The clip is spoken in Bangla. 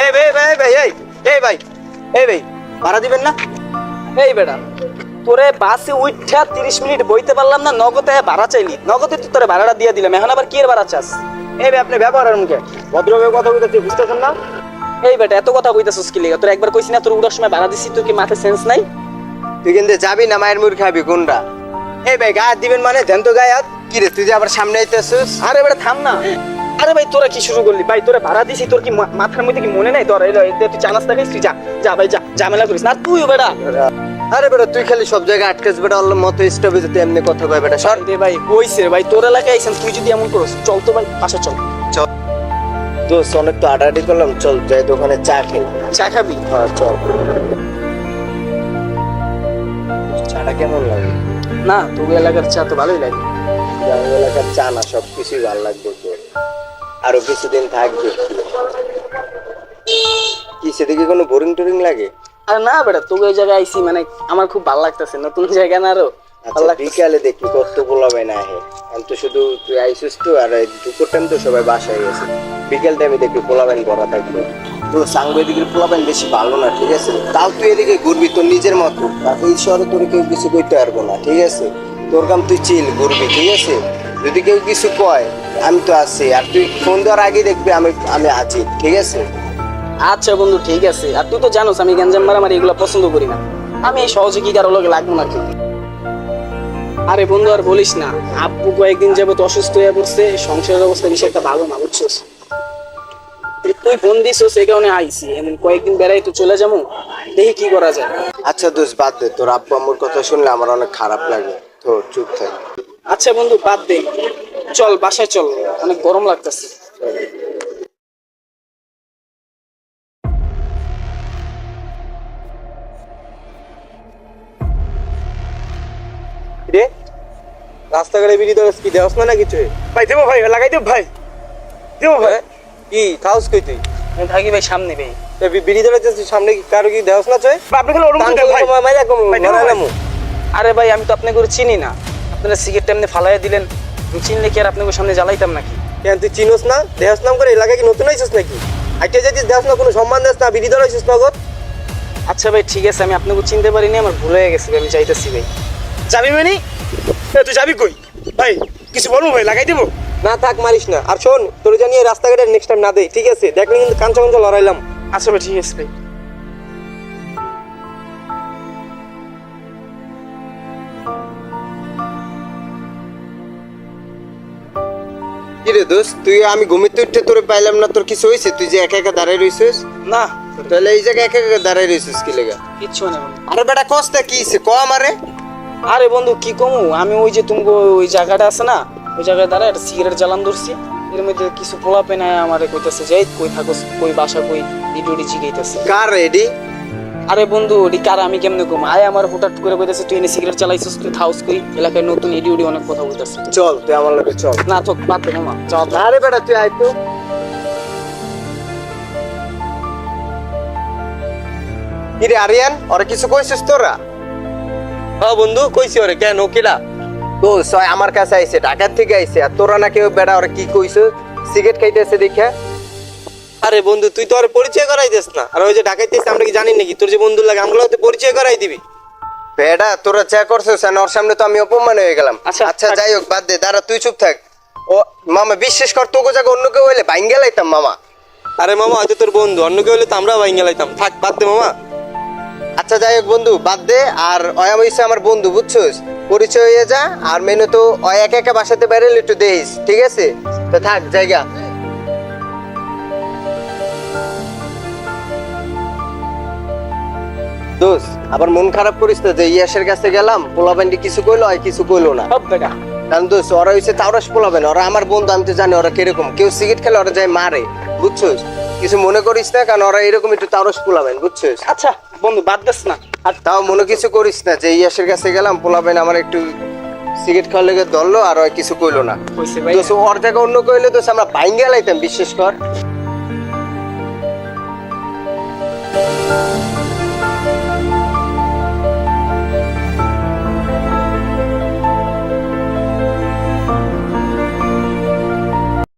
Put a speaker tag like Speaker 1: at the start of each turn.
Speaker 1: এই ভাই ভাই ভাই এই ভাই এই ভাই ভাড়া দিবেন না?
Speaker 2: এই বেটা, তোরে বাসে উঠা 30 মিনিট বইতে পারলাম না, নগদে ভাড়া চাইলি। নগদে তো তোরে ভাড়াটা দিয়ে দিলাম, এখন আবার কি এর ভাড়া চাস?
Speaker 1: এই ভাই আপনি ব্যবহারের মুখে ভদ্রভাবে কথা বলতে বুঝতেছেন না?
Speaker 2: এই বেটা, এত কথা কইতাছস কি লিগা? তোর একবার কইছি না তোর উড়ার সময় ভাড়া দিছি, তোর কি মাথায় সেন্স নাই?
Speaker 1: তুই কিন্তু যাবি না মায়ের মুড় খাবি কোনটা? এই ভাই গায়ে হাত দিবেন মানে দেন তো গায়ে হাত। কি রে তুই যে আবার সামনে আইতেছিস?
Speaker 2: আরে বেটা থাম না। আরে ভাই তোরা কি শুরু করলি? ভাই তোরা ভাড়া দিছি, তোর কি মাথার মধ্যে কি মনে নাই? তোর তুই চানাস দেখাইস, তুই যা যা ভাই যা, ঝামেলা করিস না। আর তুইও বেটা,
Speaker 1: আরে বেটা তুই খালি সব জায়গায় আটকেস বেটা, অল্প মতো স্টপে যদি এমনি কথা কয় বেটা সর।
Speaker 2: রে ভাই কইছে ভাই তোর এলাকায় আইছেন, তুই যদি এমন করস চল তো ভাই পাশে চল।
Speaker 1: দোস্ত অনেক তো আডাআডি করলাম, চল যাই দোকানে চা খাই।
Speaker 2: চা খাবি?
Speaker 1: হ্যাঁ চল। চাটা কেমন লাগে?
Speaker 2: না তোর এলাকার চা তো ভালোই লাগে।
Speaker 1: গ্রামের এলাকার চা না সবকিছুই ভালো লাগবে তোর, আরো কিছুদিন থাকবে। কি সেদিকে কোনো বোরিং টোরিং লাগে?
Speaker 2: আরে না বেটা, তোকে ওই জায়গায় আইছি মানে আমার খুব ভালো লাগতেছে, নতুন জায়গা না আরো ভালো
Speaker 1: আচ্ছা
Speaker 2: লাগতেছে।
Speaker 1: বিকালে দেখি কত বলাবে না হে, আমি তো শুধু তুই আইসিস তো, আর এই দুপুর টাইম তো সবাই বাসায় গেছে, বিকেল টাইমে দেখবি পোলাবেন করা থাকবে। তো সাংবাদিকের পোলাবেন বেশি ভালো না, ঠিক আছে? তাও তুই এদিকে ঘুরবি তোর নিজের মতো, আর এই শহরে তোর কেউ কিছু করতে পারবো না, ঠিক আছে? তোর কাম তুই চিল ঘুরবি, ঠিক আছে? যদি কেউ কিছু কয় আমি তো আছি, আর তুই ফোন দেওয়ার আগে দেখবি আমি আমি আছি, ঠিক আছে?
Speaker 2: আচ্ছা বন্ধু ঠিক আছে। আর তুই তো জানোস আমি গ্যাঞ্জাম মারামারি এগুলো পছন্দ করি না, আমি এই সহজে কি কারো লগে লাগবো না কি। আরে বন্ধু আর বলিস না, আব্বু কয়েকদিন যাবত অসুস্থ হয়ে পড়ছে, সংসারের অবস্থা বেশি একটা ভালো না বুঝছিস। তুই ফোন দিছিস এই কারণে আইছি, এমন কয়েকদিন বেড়াই তো চলে যাবো, দেখি কি করা যায়।
Speaker 1: আচ্ছা দোষ বাদ দে, তোর আব্বু আম্মুর কথা শুনলে আমার অনেক খারাপ লাগে, তো চুপ থাক।
Speaker 2: আচ্ছা বন্ধু বাদ দে, চল বাসায় চল, অনেক গরম লাগতেছে।
Speaker 1: রে রাস্তাঘাটে বিড়ি ধরে কি দেওয়াস না কিছু?
Speaker 3: ভাই দেবো ভাই, লাগাই দেবো ভাই, দেবো ভাই।
Speaker 1: কি খাওস কই তুই?
Speaker 2: আমি থাকি ভাই সামনে ভাই।
Speaker 1: বিড়ি ধরে সামনে কি কারো কি দেওয়াস না চয়?
Speaker 3: আপনি খালি ওরকম দেন ভাই। ভাই, দেবো ভাই।
Speaker 2: আরে ভাই আমি তো আপনাকে চিনি না, আপনারা সিগারেটটা এমনি ফালাইয়া দিলেন, আমি চিনলে কি আর আপনাকে সামনে জ্বালাইতাম নাকি?
Speaker 1: কেন তুই চিনোস না? দেহাস নাম করে এলাকায় কি নতুন আইছিস নাকি? আইতে যাইতিস দেহাস না, কোনো সম্মান দেস না, বিড়ি ধরে আইছিস নগদ।
Speaker 2: আচ্ছা ভাই ঠিক আছে, আমি আপনাকে চিনতে পারিনি, আমার ভুল হয়ে গেছে, আমি চাইতেছি ভাই।
Speaker 3: যাবি মানে? তুই যাবি কই ভাই? কিছু বলবো ভাই, লাগাই দেবো।
Speaker 1: না থাক মারিস না, আর শোন তোর জানি এই রাস্তাঘাটে নেক্সট টাইম না দেই, ঠিক আছে? দেখলে কিন্তু কাঞ্চা কাঞ্চা লড়াইলাম।
Speaker 3: আচ্ছা ভাই ঠিক আছে ভাই।
Speaker 1: কি রে দোস্ত, তুই আমি ঘুমিতে উঠতে তোরে পাইলাম না, তোর কিছু হয়েছে? তুই যে একা একা দাঁড়াই রইছিস?
Speaker 2: না
Speaker 1: তাহলে এই জায়গায় একা একা দাঁড়াই রইছিস কি লেগা?
Speaker 2: কিচ্ছু না বন্ধু।
Speaker 1: আরে বেটা কষ্ট কি হইছে ক আমারে?
Speaker 2: আরে বন্ধু কি কমু, আমি ওই যে তুমি ওই জায়গাটা আছে না, ওই জায়গায় দাঁড়া একটা সিগারেট জ্বালান ধরছি, এর মধ্যে কিছু পোলা পেনা আমারে কইতাছে যে এই কই থাকস, কই বাসা কই, ডিডি জিগাইতেছে।
Speaker 1: কার রেডি?
Speaker 2: আরে বন্ধু ওডি কার আমি কেমনে কম, আয় আমার হুটাট করে কইতাছে তুই এনে সিগারেট চালাইছিস, তুই থাউস কই, এলাকায় নতুন এডি উডি অনেক কথা বলতেছে।
Speaker 1: চল তুই আমার লগে চল।
Speaker 2: না তো বাদ দে মামা, চল।
Speaker 1: আরে বেটা তুই আয় তো। কি রে আরিয়ান, ওরা কিছু কইছিস তোরা? হ্যাঁ বন্ধু কইছি। ওরে কেন কিলা? তো সয় আমার কাছে আইছে, ঢাকার থেকে আইছে, আর তোরা না কেউ বেটা ওরা কি কইছিস? সিগারেট খাইতেছে দেখে। আরে বন্ধু তুই তো আর পরিচয় করাই দিস না, আর ওই যে ঢাকাইতেছে আমরা কি জানি নাকি? তোর যে বন্ধু লাগে আমগুলো তো পরিচয় করাই দিবি। বেটা তোরা চা করছিস, আর ওর সামনে তো আমি অপমান হয়ে গেলাম।
Speaker 2: আচ্ছা,
Speaker 1: আচ্ছা যাই হোক বাদ দে, দাঁড়া তুই চুপ থাক। ও মামা বিশ্বাস কর, তোকে জায়গা অন্য কেউ হইলে ভাঙ্গে লাইতাম মামা। আরে মামা হয়তো তোর বন্ধু, অন্য কেউ হইলে তো আমরা ভাঙ্গে লাইতাম। থাক বাদ দে মামা। আচ্ছা যাই হোক বন্ধু বাদ দে, আর অয়াম হইছে আমার বন্ধু বুঝছস, পরিচয় হয়ে যা। আর মেনু তো অয় একা একা বাসাতে বেরোলে একটু দেখিস, ঠিক আছে? তো থাক জায়গা। দোষ আবার মন খারাপ করিস না যে ইয়াসের কাছে গেলাম, পোলাবান্ডি কিছু কইলো আর কিছু কইলো না।
Speaker 2: সব বেটা
Speaker 1: কারণ দোষ ওরা হইছে তাওরাস পোলাবেন, ওরা আমার বন্ধু, আমি তো জানি ওরা কিরকম। কেউ সিগারেট খেলে ওরা যায় মারে, বুঝছস? কিছু মনে করিস না, কারণ ওরা এরকম একটু তাওরাস পোলাবেন, বুঝছস?
Speaker 2: আচ্ছা বন্ধু বাদ দিস না। আর
Speaker 1: তাও মনে কিছু করিস না যে ইয়াসের কাছে গেলাম, পোলাবেন আমার একটু সিগারেট খাওয়ার লেগে ধরলো আর ওই কিছু কইলো না।
Speaker 2: কইছে ভাই,
Speaker 1: দোষ ওর জায়গা অন্য কইলে দোষ আমরা ভাঙ্গে লাইতাম, বিশ্বাস কর।